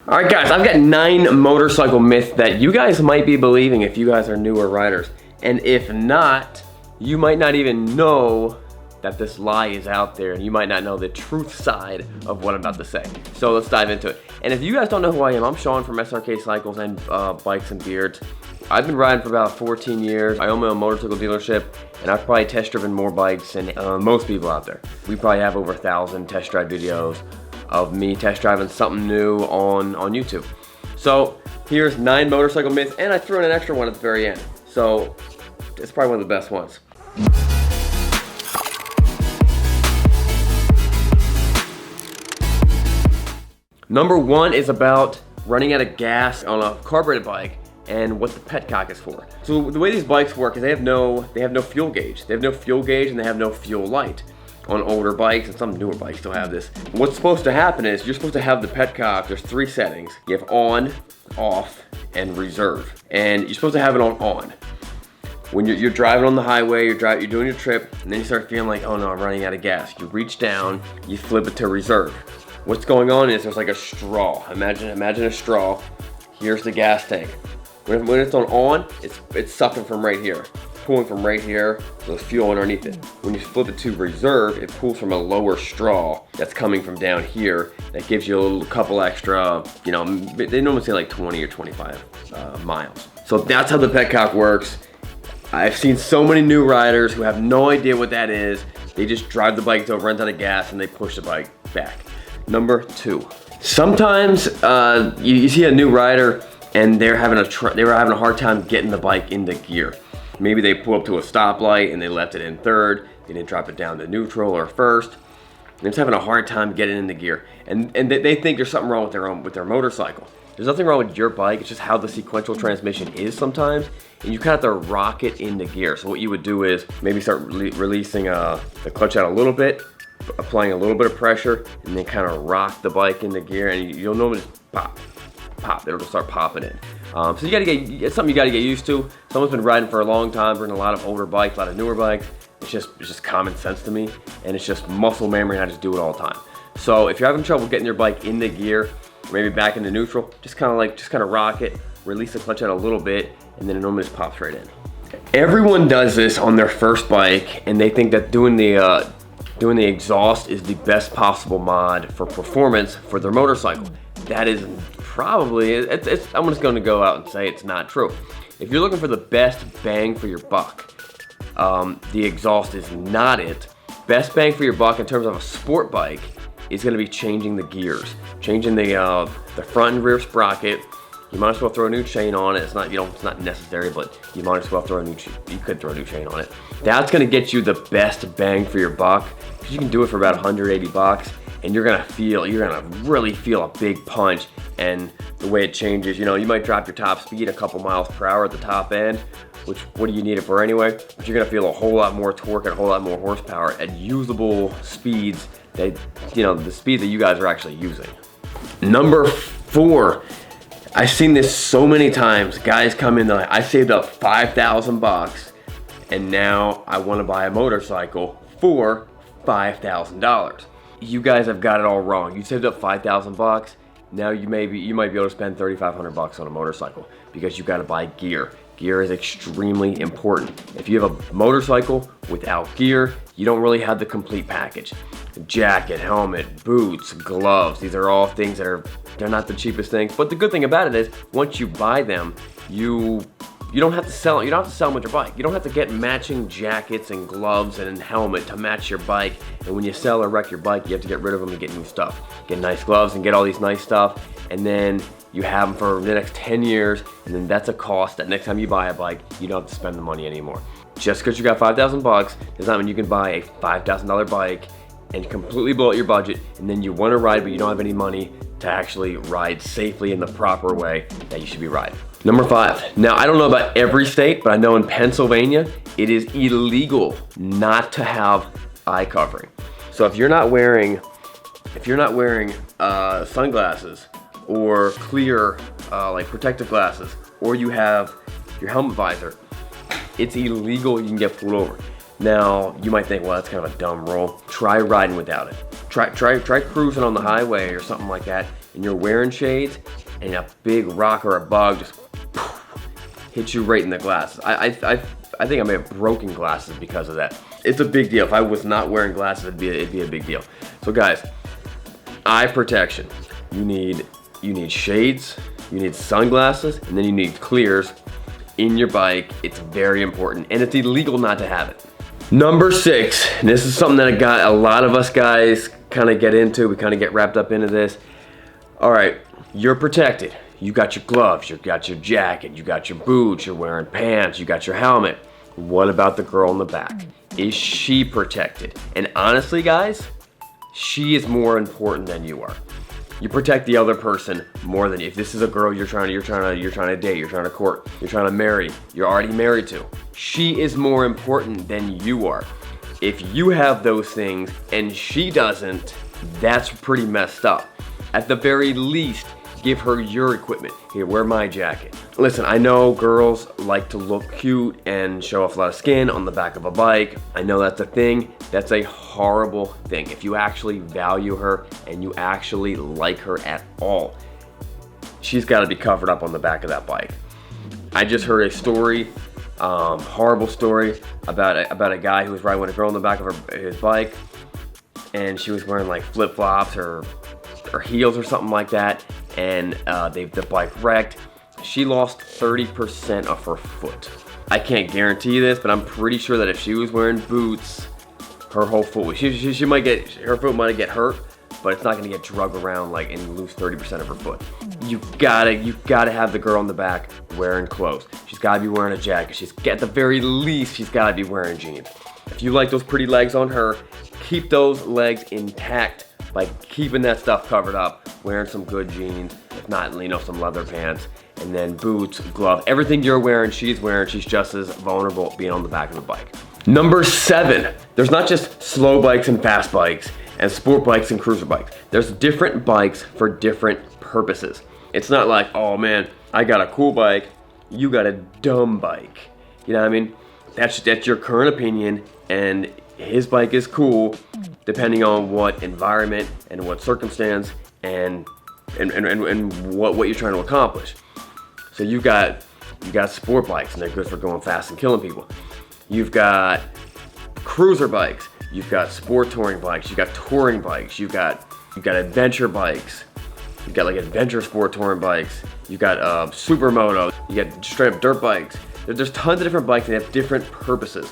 All right, guys, I've got 9 motorcycle myths that you guys might be believing if you guys are newer riders. And if not, you might not even know that this lie is out there, and you might not know the truth side of what I'm about to say. So let's dive into it. And if you guys don't know who I am, I'm Sean from Srkcycles and Bikes and Beards. I've been riding for about 14 years. I own my own motorcycle dealership, and I've probably test driven more bikes than most people out there. We probably have over 1,000 test drive videos of me test driving something new on YouTube. So here's 9 motorcycle myths, and I threw in an extra one at the very end. So it's probably one of the best ones. Number 1 is about running out of gas on a carbureted bike and what the petcock is for. So the way these bikes work is they have no fuel gauge. They have no fuel gauge and they have no fuel light. On older bikes, and some newer bikes still have this. What's supposed to happen is you're supposed to have the petcock. There's 3 settings. You have on, off, and reserve. And you're supposed to have it on. When you're driving on the highway, you're doing your trip, and then you start feeling like, oh no, I'm running out of gas. You reach down, you flip it to reserve. What's going on is there's like a straw. Imagine a straw. Here's the gas tank. When it's on, it's sucking from right here. Pulling from right here, so there's fuel underneath it. When you flip it to reserve, it pulls from a lower straw that's coming from down here. That gives you a couple extra, you know, they normally say like 20 or 25 miles. So that's how the petcock works. I've seen so many new riders who have no idea what that is. They just drive the bike till it runs out of gas and they push the bike back. Number 2, sometimes you see a new rider and they were having a hard time getting the bike into gear. Maybe they pull up to a stoplight and they left it in third. They didn't drop it down to neutral or first. And they're just having a hard time getting into gear. And they think there's something wrong with their motorcycle. There's nothing wrong with your bike. It's just how the sequential transmission is sometimes. And you kind of have to rock it into gear. So what you would do is maybe start releasing the clutch out a little bit, applying a little bit of pressure, and then kind of rock the bike into gear. And you'll normally just pop. It'll just start popping in. So it's something you gotta get used to. Someone's been riding for a long time, riding a lot of older bikes, a lot of newer bikes. It's just common sense to me, and it's just muscle memory, and I just do it all the time. So if you're having trouble getting your bike into gear, or maybe back into neutral, just kind of rock it, release the clutch out a little bit, and then it normally just pops right in. Everyone does this on their first bike, and they think that doing the exhaust is the best possible mod for performance for their motorcycle. That is probably, I'm just going to go out and say it's not true. If you're looking for the best bang for your buck, the exhaust is not it. Best bang for your buck in terms of a sport bike is going to be changing the gears, changing the front and rear sprocket. You might as well throw a new chain on it. It's not necessary, but you might as well throw a new chain on it. That's going to get you the best bang for your buck, because you can do it for about 180 bucks. And you're gonna really feel a big punch, and the way it changes, you know, you might drop your top speed a couple miles per hour at the top end, which what do you need it for anyway? But you're gonna feel a whole lot more torque and a whole lot more horsepower at usable speeds that, you know, the speed that you guys are actually using. Number 4, I've seen this so many times. Guys come in, they're like, I saved up 5,000 bucks, and now I want to buy a motorcycle for $5,000. You guys have got it all wrong. You saved up 5,000 bucks. Now you might be able to spend 3,500 bucks on a motorcycle because you got to buy gear. Gear is extremely important. If you have a motorcycle without gear, you don't really have the complete package. Jacket, helmet, boots, gloves. These are all things that they're not the cheapest things. But the good thing about it is once you buy them, you don't have to sell it. You don't have to sell them with your bike. You don't have to get matching jackets and gloves and helmet to match your bike. And when you sell or wreck your bike, you have to get rid of them and get new stuff. Get nice gloves and get all these nice stuff. And then you have them for the next 10 years. And then that's a cost that next time you buy a bike, you don't have to spend the money anymore. Just because you got 5,000 bucks does not mean you can buy a $5,000 bike and completely blow out your budget. And then you want to ride, but you don't have any money to actually ride safely in the proper way that you should be riding. Number 5. Now, I don't know about every state, but I know in Pennsylvania, it is illegal not to have eye covering. So if you're not wearing sunglasses or clear like protective glasses, or you have your helmet visor, it's illegal. You can get pulled over. Now, you might think, well, that's kind of a dumb rule. Try riding without it. Try cruising on the highway or something like that, and you're wearing shades and a big rock or a bug just hits you right in the glasses. I think I may have broken glasses because of that. It's a big deal. If I was not wearing glasses, it'd be a big deal. So guys, eye protection. You need shades, you need sunglasses, and then you need clears in your bike. It's very important, and it's illegal not to have it. Number 6, and this is something that a lot of us guys kind of get into. We kind of get wrapped up into this. All right, you're protected. You got your gloves, you got your jacket, you got your boots, you're wearing pants, you got your helmet. What about the girl in the back? Is she protected? And honestly, guys, she is more important than you are. You protect the other person more than you. If this is a girl you're trying to date, you're trying to court, you're trying to marry, you're already married to, she is more important than you are. If you have those things and she doesn't, that's pretty messed up. At the very least, give her your equipment. Here, wear my jacket. Listen, I know girls like to look cute and show off a lot of skin on the back of a bike. I know that's a thing. That's a horrible thing. If you actually value her and you actually like her at all, she's got to be covered up on the back of that bike. I just heard a story, horrible story about a guy who was riding with a girl on the back of his bike, and she was wearing like flip-flops or heels or something like that, and the bike wrecked. She lost 30% of her foot. I can't guarantee this, but I'm pretty sure that if she was wearing boots, her whole foot, she might get, her foot might get hurt, but it's not gonna get drug around like and lose 30% of her foot. You gotta have the girl in the back wearing clothes. She's gotta be wearing a jacket. At the very least, she's gotta be wearing jeans. If you like those pretty legs on her, keep those legs intact by keeping that stuff covered up, wearing some good jeans, if not, some leather pants, and then boots, gloves, everything you're wearing, she's wearing. She's just as vulnerable being on the back of the bike. Number 7, there's not just slow bikes and fast bikes and sport bikes and cruiser bikes. There's different bikes for different purposes. It's not like, oh man, I got a cool bike, you got a dumb bike. You know what I mean? That's your current opinion, and his bike is cool depending on what environment and what circumstance and what you're trying to accomplish. So you got sport bikes, and they're good for going fast and killing people. You've got cruiser bikes, you've got sport touring bikes, you've got touring bikes, you've got adventure bikes, you've got like adventure sport touring bikes, you've got supermoto, you got straight up dirt bikes. There's tons of different bikes and they have different purposes.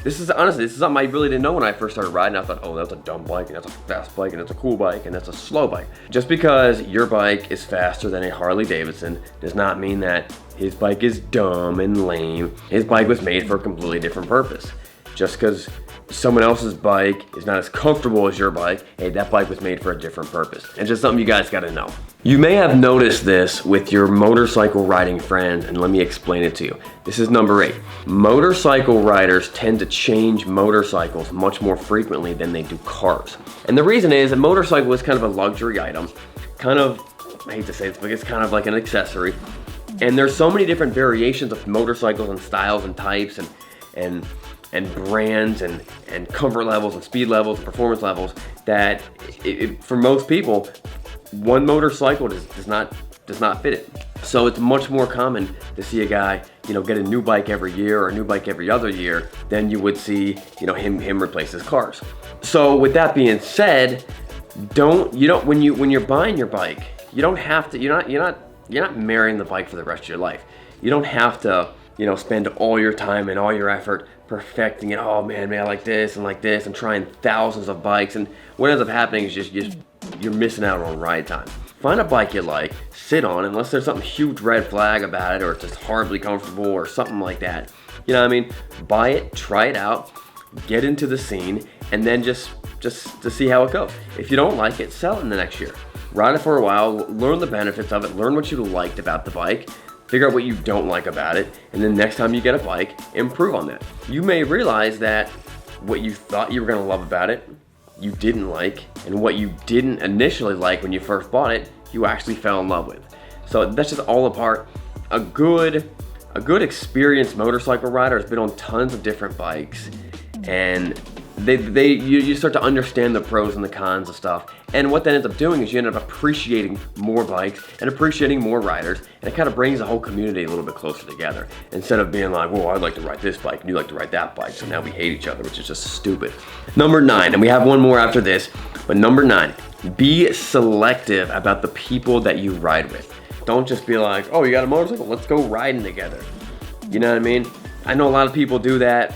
This is something I really didn't know when I first started riding. I thought, oh, that's a dumb bike, and that's a fast bike, and that's a cool bike, and that's a slow bike. Just because your bike is faster than a Harley Davidson does not mean that his bike is dumb and lame. His bike was made for a completely different purpose. Just because someone else's bike is not as comfortable as your bike, hey, that bike was made for a different purpose. It's just something you guys gotta know. You may have noticed this with your motorcycle riding friends, and let me explain it to you. This is number 8. Motorcycle riders tend to change motorcycles much more frequently than they do cars. And the reason is a motorcycle is kind of a luxury item. I hate to say this, but it's kind of like an accessory. And there's so many different variations of motorcycles and styles and types and brands and comfort levels and speed levels and performance levels that for most people, one motorcycle does not fit it. So it's much more common to see a guy, get a new bike every year or a new bike every other year than you would see, him replace his cars. So with that being said, when you're buying your bike, you don't have to, you're not marrying the bike for the rest of your life. You don't have to, spend all your time and all your effort perfecting it. Oh man, I like this and trying thousands of bikes. And what ends up happening is just you're missing out on ride time. Find a bike you like, sit on, unless there's something huge red flag about it or it's just horribly comfortable or something like that. You know what I mean? Buy it, try it out, get into the scene, and then just to see how it goes. If you don't like it, sell it in the next year. Ride it for a while, learn the benefits of it, learn what you liked about the bike, figure out what you don't like about it, and then next time you get a bike, improve on that. You may realize that what you thought you were gonna love about it, you didn't like, and what you didn't initially like when you first bought it, you actually fell in love with. So that's just all a part. A good experienced motorcycle rider has been on tons of different bikes, and You start to understand the pros and the cons of stuff. And what that ends up doing is you end up appreciating more bikes and appreciating more riders, and it kind of brings the whole community a little bit closer together. Instead of being like, well, I'd like to ride this bike and you like to ride that bike, so now we hate each other, which is just stupid. Number 9, and we have one more after this, but number 9, be selective about the people that you ride with. Don't just be like, oh, you got a motorcycle? Let's go riding together. You know what I mean? I know a lot of people do that.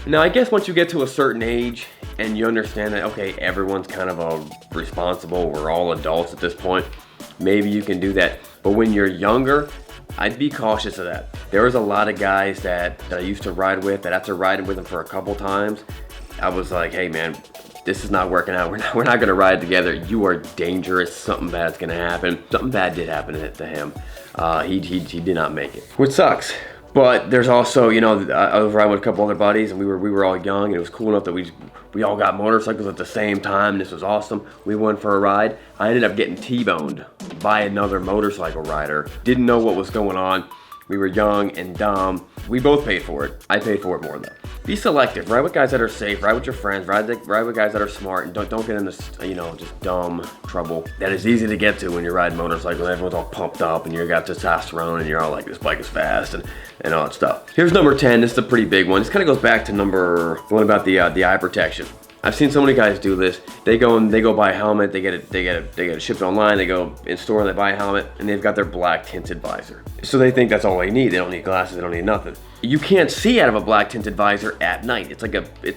Now, I guess once you get to a certain age and you understand that, okay, everyone's kind of responsible, we're all adults at this point, maybe you can do that. But when you're younger, I'd be cautious of that. There was a lot of guys that I used to ride with that after riding with them for a couple times, I was like, hey man, this is not working out. We're not gonna ride together. You are dangerous. Something bad's gonna happen. Something bad did happen to him. He did not make it, which sucks. But there's also, you know, I was riding with a couple other buddies, and we were all young, and it was cool enough that we all got motorcycles at the same time, and this was awesome. We went for a ride. I ended up getting T-boned by another motorcycle rider. Didn't know what was going on. We were young and dumb. We both paid for it. I paid for it more though. Be selective. Ride with guys that are safe. Ride with your friends. Ride with guys that are smart, and don't get into, you know, just dumb trouble that is easy to get to when you're riding motorcycles. Everyone's all pumped up, and you got testosterone, and you're all like, this bike is fast, and all that stuff. Here's number 10. This is a pretty big one. This kind of goes back to number one about the eye protection. I've seen so many guys do this. They go buy a helmet. They get it shipped online. They go in store and they buy a helmet, and they've got their black tinted visor. So they think that's all they need. They don't need glasses. They don't need nothing. You can't see out of a black tinted visor at night. It's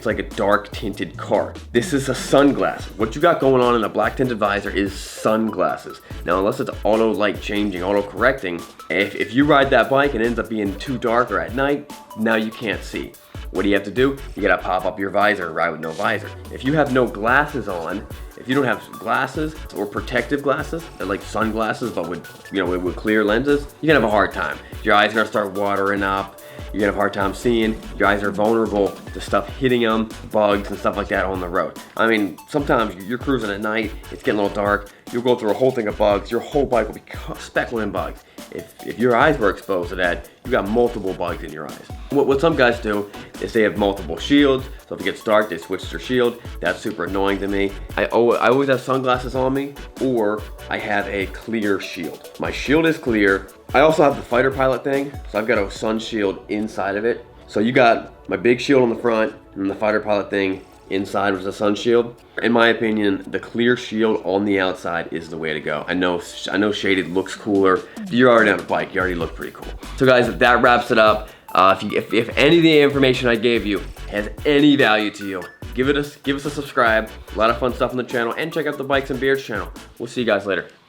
like a dark tinted car. This is a sunglass. What you got going on in a black tinted visor is sunglasses. Now, unless it's auto light changing, auto correcting, if you ride that bike and it ends up being too dark or at night, now you can't see. What do you have to do? You gotta pop up your visor and ride with no visor. If you have no glasses on, if you don't have glasses or protective glasses, they're like sunglasses but with, you know, with clear lenses, you're gonna have a hard time. Your eyes are gonna start watering up. You're gonna have a hard time seeing. Your eyes are vulnerable to stuff hitting them, bugs and stuff like that on the road. I mean, sometimes you're cruising at night, it's getting a little dark, you'll go through a whole thing of bugs, your whole bike will be speckled in bugs. If your eyes were exposed to that, you got multiple bugs in your eyes. What some guys do is they have multiple shields, so if it gets dark, they switch their shield. That's super annoying to me. I always have sunglasses on me, or I have a clear shield. My shield is clear. I also have the fighter pilot thing, so I've got a sun shield inside of it. So you got my big shield on the front, and the fighter pilot thing inside was a sun shield. In my opinion, the clear shield on the outside is the way to go. I know shaded looks cooler. You're already on a bike, you already look pretty cool. So guys, that wraps it up. If any of the information I gave you has any value to you, give us a subscribe. A lot of fun stuff on the channel, and check out the Bikes and Beards channel. We'll see you guys later.